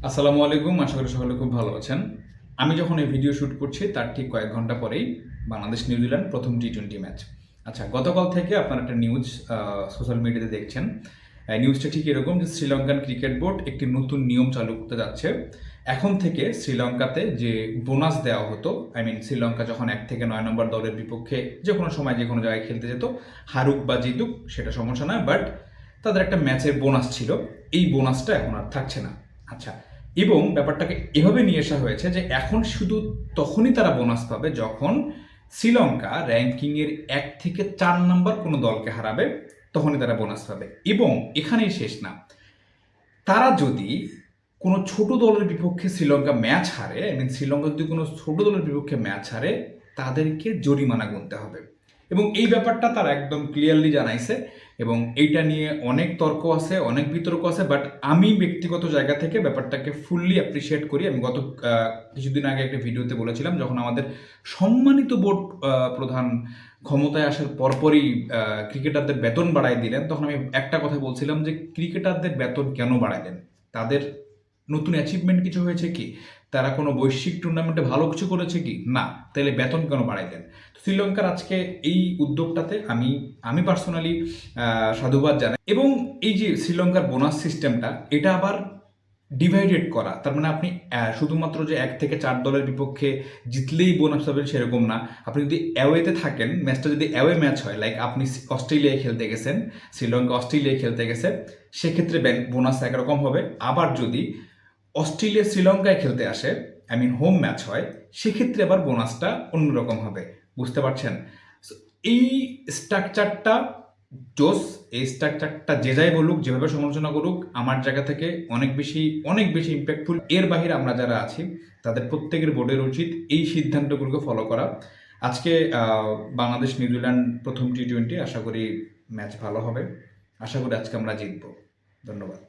আসসালামু আলাইকুম, আশা করি সকলে খুব ভালো আছেন। আমি যখন এই ভিডিও শ্যুট করছি তার ঠিক কয়েক ঘন্টা পরেই বাংলাদেশ নিউজিল্যান্ড প্রথম টি-20 ম্যাচ। আচ্ছা, গতকাল থেকে আপনারা একটা নিউজ সোশ্যাল মিডিয়াতে দেখছেন। নিউজটা ঠিক এরকম যে শ্রীলঙ্কান ক্রিকেট বোর্ড একটি নতুন নিয়ম চালু করতে যাচ্ছে। এখন থেকে শ্রীলঙ্কাতে যে বোনাস দেওয়া হতো, শ্রীলঙ্কা যখন 1 থেকে 9 নম্বর দলের বিপক্ষে যে কোনো সময় যে কোনো জায়গায় খেলতে যেত, হারুক বা জিতুক সেটা সমস্যা নয়, বাট তাদের একটা ম্যাচের বোনাস ছিল, এই বোনাসটা এখন আর থাকছে না। আচ্ছা, এবং ব্যাপারটাকে এভাবে নিয়ে আসা হয়েছে যে এখন শুধু তখনই তারা বোনাস পাবে যখন শ্রীলঙ্কা র্যাঙ্কিংয়ের 1 থেকে 4 নম্বর কোনো দলকে হারাবে, তখনই তারা বোনাস পাবে। এবং এখানেই শেষ না, তারা যদি কোনো ছোট দলের বিপক্ষে শ্রীলঙ্কা ম্যাচ হারে, শ্রীলঙ্কা যদি কোনো ছোট দলের বিপক্ষে ম্যাচ হারে, তাদেরকে জরিমানা গুনতে হবে। এবং এই ব্যাপারটা তারা একদম ক্লিয়ারলি জানাইছে, এবং এইটা নিয়ে অনেক তর্ক আছে, অনেক বিতর্ক আছে, বাট আমি ব্যক্তিগত জায়গা থেকে ব্যাপারটাকে ফুললি অ্যাপ্রিসিয়েট করি। আমি গত কিছুদিন আগে একটা ভিডিওতে বলেছিলাম, যখন আমাদের সম্মানিত বোর্ড প্রধান ক্ষমতায় আসার পরপরই ক্রিকেটারদের বেতন বাড়াই দিলেন, তখন আমি একটা কথা বলছিলাম যে ক্রিকেটারদের বেতন কেন বাড়াইলেন? তাদের নতুন অ্যাচিভমেন্ট কিছু হয়েছে কি? তারা কোনো বৈশ্বিক টুর্নামেন্টে ভালো কিছু করেছে কি? না। তাহলে বেতন কেন বাড়াইলেন? শ্রীলঙ্কার আজকে এই উদ্যোগটাতে আমি পার্সোনালি সাধুবাদ জানাই। এবং এই যে শ্রীলঙ্কার বোনাস সিস্টেমটা, এটা আবার ডিভাইডেড করা, তার মানে আপনি শুধুমাত্র যে 1 থেকে 4 দলের বিপক্ষে জিতলেই বোনাস পাবেন সেরকম না। আপনি যদি অ্যাওয়েতে থাকেন, ম্যাচটা যদি অ্যাওয়ে ম্যাচ হয়, লাইক আপনি অস্ট্রেলিয়ায় খেলতে গেছেন, শ্রীলঙ্কা অস্ট্রেলিয়ায় খেলতে গেছে, সেক্ষেত্রে বোনাস একরকম হবে। আবার যদি অস্ট্রেলিয়া শ্রীলঙ্কায় খেলতে আসে, হোম ম্যাচ হয়, সেক্ষেত্রে আবার বোনাসটা অন্যরকম হবে। বুঝতে পারছেন? So, এই স্ট্রাকচারটা জোস। এই স্ট্রাকচারটা যে যাই বলুক, যেভাবে সমালোচনা করুক, আমার জায়গা থেকে অনেক বেশি ইম্প্যাক্টফুল। এর বাহিরে আমরা যারা আছি তাদের প্রত্যেকের বোর্ডের উচিত এই সিদ্ধান্তগুলোকে ফলো করা। আজকে বাংলাদেশ নিউজিল্যান্ড প্রথম টি-20, আশা করি ম্যাচ ভালো হবে। আশা করি আজকে আমরা জিতব। ধন্যবাদ।